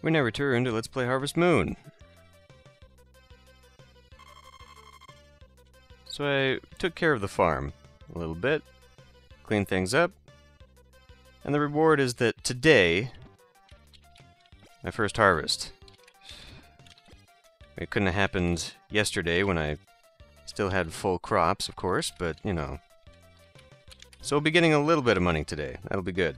We now return to Let's Play Harvest Moon. So I took care of the farm a little bit, cleaned things up, and the reward is that today, my first harvest. It couldn't have happened yesterday when I still had full crops, of course, but, you know. So we'll be getting a little bit of money today. That'll be good.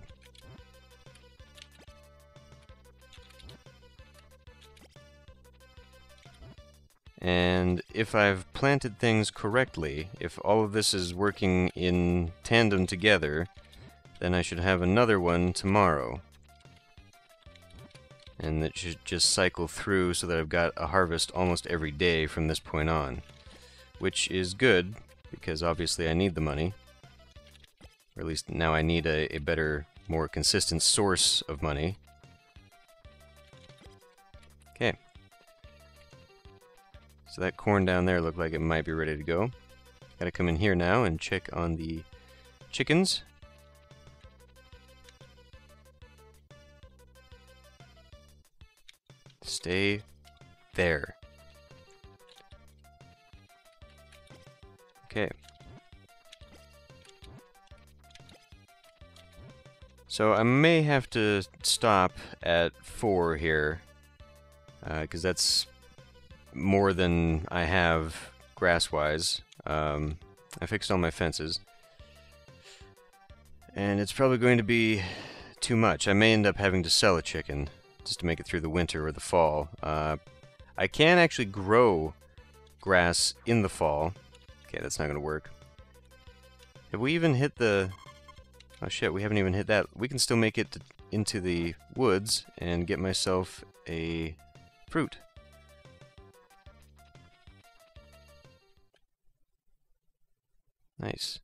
And if I've planted things correctly, if all of this is working in tandem together, then I should have another one tomorrow. And it should just cycle through so that I've got a harvest almost every day from this point on. Which is good, because obviously I need the money. Or at least now I need a better, more consistent source of money. Okay. So that corn down there looked like it might be ready to go. Gotta come in here now and check on the chickens. Stay there. Okay. So I may have to stop at 4 here, because that's more than I have grass-wise. I fixed all my fences. And it's probably going to be too much. I may end up having to sell a chicken just to make it through the winter or the fall. I can actually grow grass in the fall. Okay, that's not going to work. Have we even hit the... Oh shit, we haven't even hit that. We can still make it into the woods and get myself a fruit. Nice.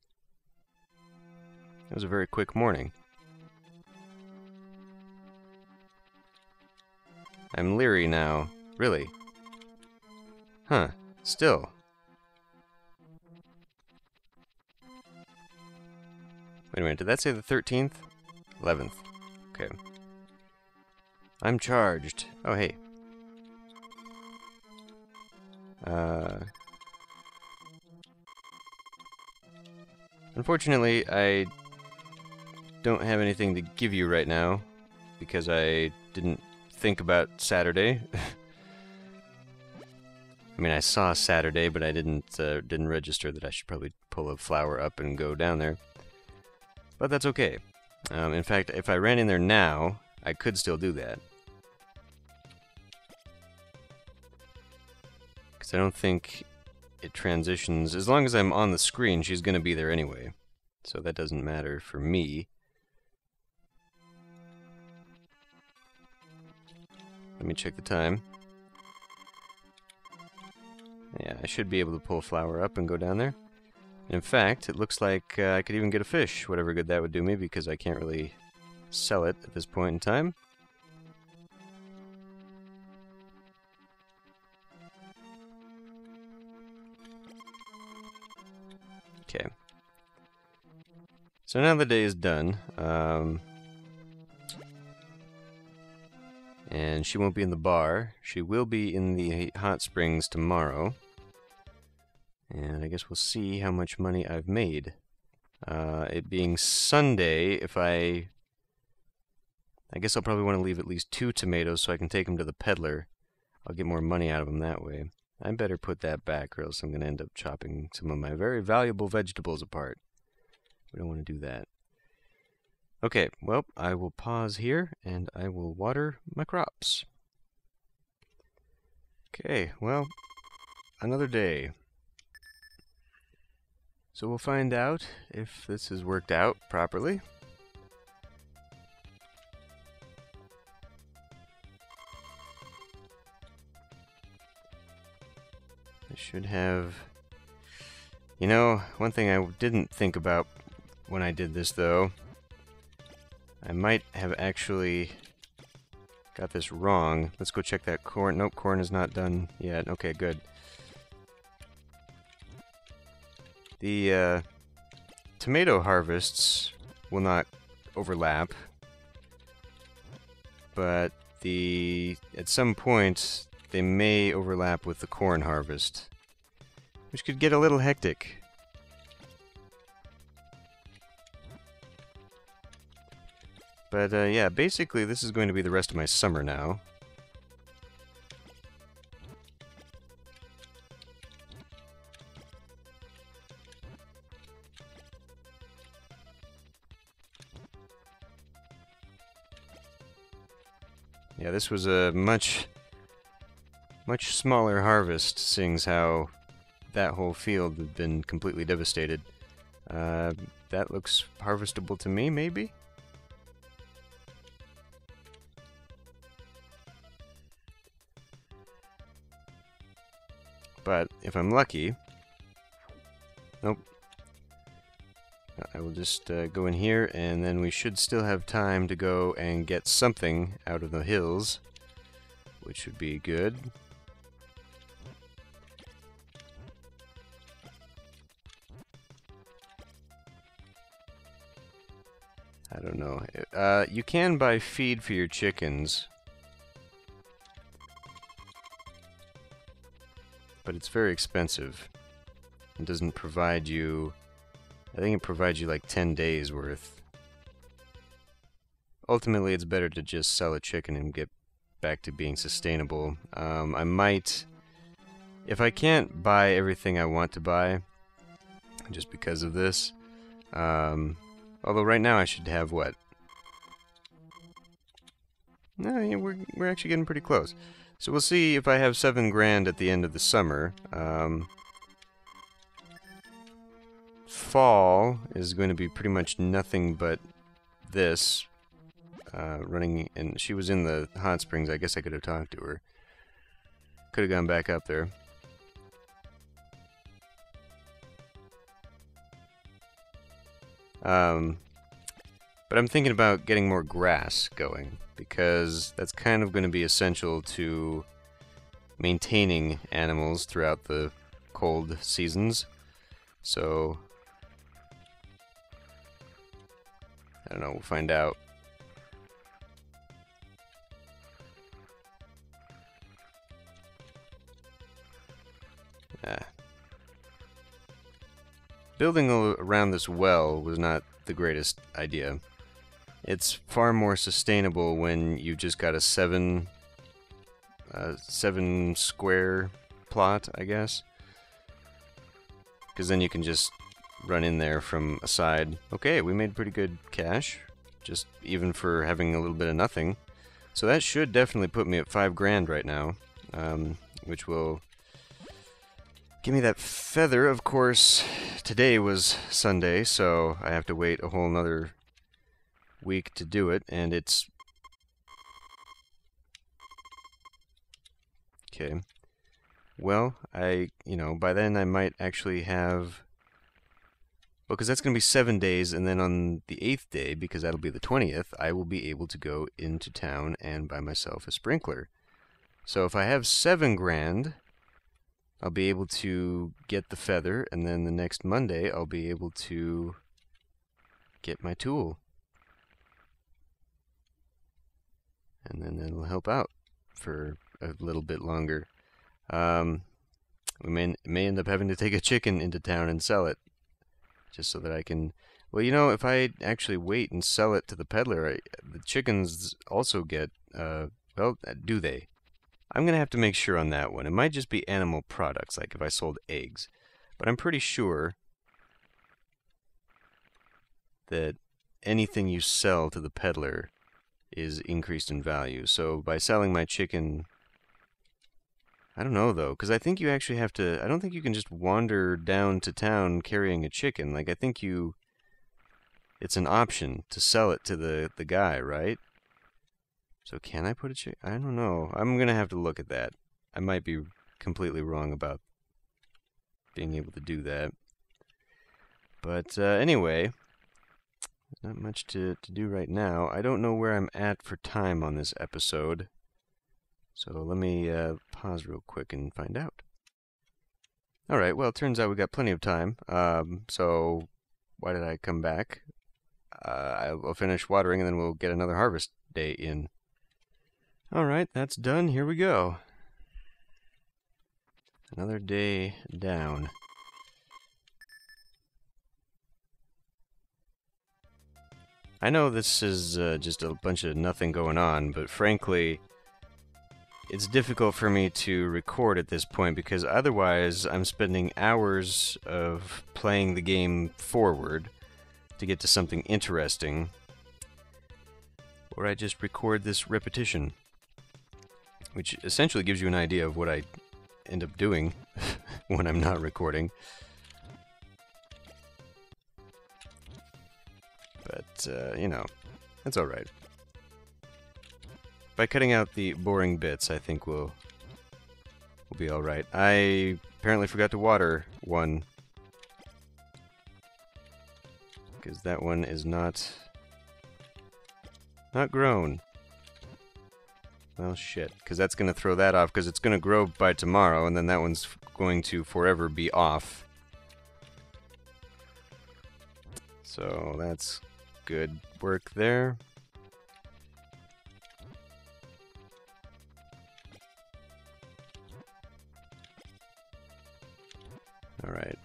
It was a very quick morning. I'm leery now. Really? Huh. Still. Wait a minute, did that say the 13th? 11th. Okay. I'm charged. Oh, hey. Unfortunately, I don't have anything to give you right now, because I didn't think about Saturday. I mean, I saw Saturday, but I didn't register that I should probably pull a flower up and go down there. But that's okay. In fact, if I ran in there now, I could still do that. Because I don't think it transitions. As long as I'm on the screen, she's going to be there anyway. So that doesn't matter for me. Let me check the time. Yeah, I should be able to pull a flower up and go down there. In fact, it looks like I could even get a fish, whatever good that would do me, because I can't really sell it at this point in time. Okay. So now the day is done. And she won't be in the bar. She will be in the hot springs tomorrow. And I guess we'll see how much money I've made. It being Sunday, if I guess I'll probably want to leave at least 2 tomatoes so I can take them to the peddler. I'll get more money out of them that way. I better put that back or else I'm going to end up chopping some of my very valuable vegetables apart. We don't want to do that. Okay, well, I will pause here and I will water my crops. Okay, well, another day. So we'll find out if this has worked out properly. I should have... You know, one thing I didn't think about when I did this, though, I might have actually got this wrong. Let's go check that corn. Nope, corn is not done yet. Okay, good. The tomato harvests will not overlap, but at some point they may overlap with the corn harvest, which could get a little hectic. But yeah, basically this is going to be the rest of my summer now. Yeah, this was a much smaller harvest, seeing as how that whole field had been completely devastated. That looks harvestable to me, maybe? But if I'm lucky... Nope. I will just go in here, and then we should still have time to go and get something out of the hills, which would be good. I don't know. You can buy feed for your chickens, but it's very expensive. It doesn't provide you... I think it provides you like 10 days worth. Ultimately, it's better to just sell a chicken and get back to being sustainable. I might... If I can't buy everything I want to buy, just because of this, although right now I should have what? No, yeah, we're actually getting pretty close. So we'll see if I have 7 grand at the end of the summer. Fall is going to be pretty much nothing but this. Running, and she was in the hot springs. I guess I could have talked to her. Could have gone back up there. But I'm thinking about getting more grass going, because that's kind of going to be essential to maintaining animals throughout the cold seasons. So, I don't know, we'll find out. Building around this well was not the greatest idea. It's far more sustainable when you've just got a 7 square plot, I guess. Because then you can just run in there from a side. Okay, we made pretty good cash, just even for having a little bit of nothing. So that should definitely put me at 5 grand right now, which will give me that feather. Of course, today was Sunday, so I have to wait a whole nother week to do it, and it's... Okay. Well, by then I might actually have... Well, because that's going to be 7 days, and then on the 8th day, because that'll be the 20th, I will be able to go into town and buy myself a sprinkler. So if I have 7 grand... I'll be able to get the feather, and then the next Monday I'll be able to get my tool. And then that'll help out for a little bit longer. We may end up having to take a chicken into town and sell it, just so that I can... Well, if I actually wait and sell it to the peddler, the chickens also get... well, do they? I'm going to have to make sure on that one. It might just be animal products, like if I sold eggs. But I'm pretty sure that anything you sell to the peddler is increased in value. So by selling my chicken... I don't know, though, because I think you actually have to... I don't think you can just wander down to town carrying a chicken. Like, I think you... It's an option to sell it to the guy, right? So can I put a chicken? I don't know. I'm going to have to look at that. I might be completely wrong about being able to do that. But anyway, not much to do right now. I don't know where I'm at for time on this episode. So let me pause real quick and find out. Alright, well, it turns out we got plenty of time. So why did I come back? I'll finish watering and then we'll get another harvest day in. Alright, that's done. Here we go. Another day down. I know this is just a bunch of nothing going on, but frankly, it's difficult for me to record at this point because otherwise I'm spending hours of playing the game forward to get to something interesting, or I just record this repetition, which essentially gives you an idea of what I end up doing when I'm not recording. But, you know, that's alright. By cutting out the boring bits, I think we'll be alright. I apparently forgot to water one, because that one is not grown. Well, shit, because that's going to throw that off, because it's going to grow by tomorrow, and then that one's going to forever be off. So that's good work there. Alright.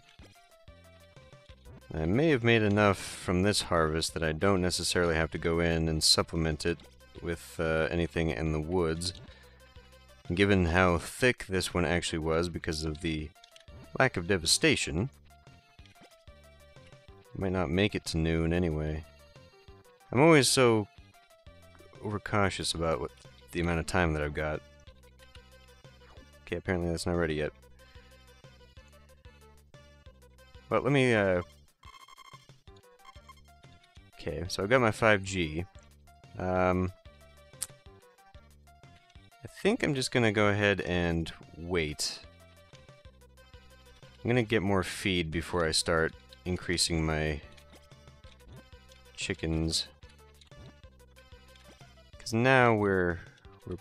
I may have made enough from this harvest that I don't necessarily have to go in and supplement it with anything in the woods. Given how thick this one actually was because of the lack of devastation, I might not make it to noon anyway. I'm always so overcautious about the amount of time that I've got. Okay, apparently that's not ready yet. Well, let me, okay, so I've got my 5G. I think I'm just gonna go ahead and wait. I'm gonna get more feed before I start increasing my chickens. Because now we're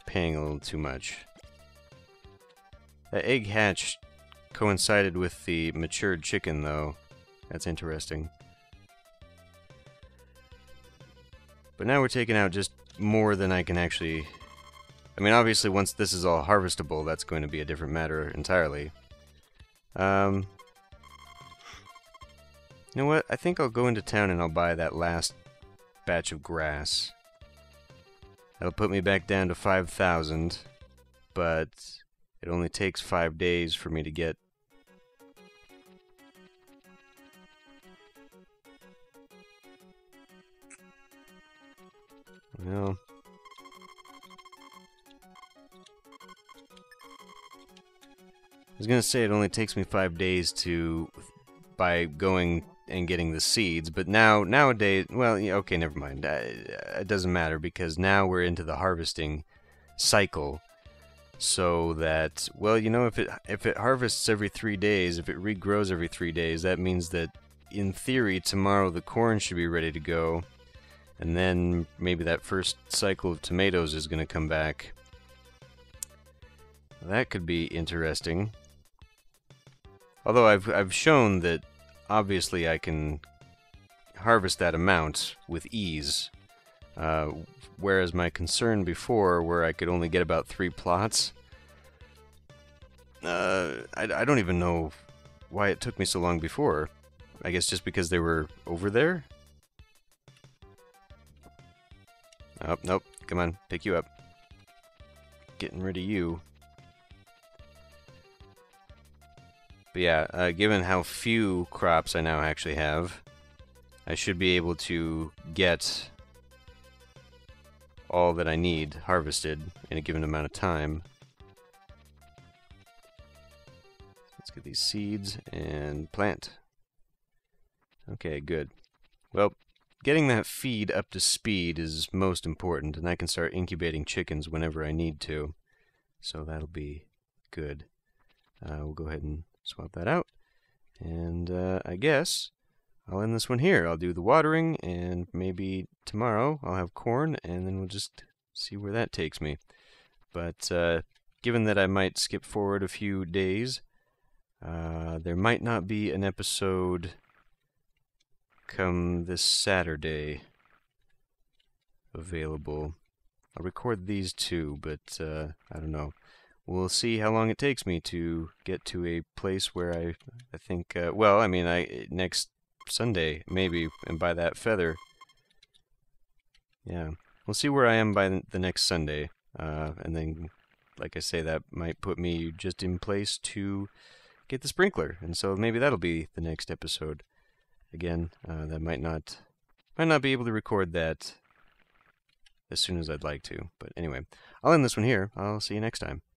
paying a little too much. That egg hatch coincided with the matured chicken, though. That's interesting. But now we're taking out just more than I can actually... I mean, obviously, once this is all harvestable, that's going to be a different matter entirely. You know what? I think I'll go into town and I'll buy that last batch of grass. That'll put me back down to 5,000, but it only takes 5 days for me to get... Well... I was gonna say it only takes me 5 days by going and getting the seeds, but nowadays, well, yeah, okay, never mind. It doesn't matter because now we're into the harvesting cycle, so that, well, you know, if it harvests every 3 days, if it regrows every 3 days, that means that in theory tomorrow the corn should be ready to go, and then maybe that first cycle of tomatoes is gonna come back. That could be interesting. Although I've shown that obviously I can harvest that amount with ease, whereas my concern before, where I could only get about 3 plots, I don't even know why it took me so long before. I guess just because they were over there? Oh, nope, come on, pick you up. Getting rid of you. But yeah, given how few crops I now actually have, I should be able to get all that I need harvested in a given amount of time. Let's get these seeds and plant. Okay, good. Well, getting that feed up to speed is most important, and I can start incubating chickens whenever I need to. So that'll be good. We'll go ahead and swap that out, and I guess I'll end this one here. I'll do the watering, and maybe tomorrow I'll have corn, and then we'll just see where that takes me. But given that I might skip forward a few days, there might not be an episode come this Saturday available. I'll record these two, but I don't know. We'll see how long it takes me to get to a place where I think, well, I mean, next Sunday, maybe, and buy that feather. Yeah, we'll see where I am by the next Sunday, and then, like I say, that might put me just in place to get the sprinkler, and so maybe that'll be the next episode. Again, that might not be able to record that as soon as I'd like to, but anyway, I'll end this one here. I'll see you next time.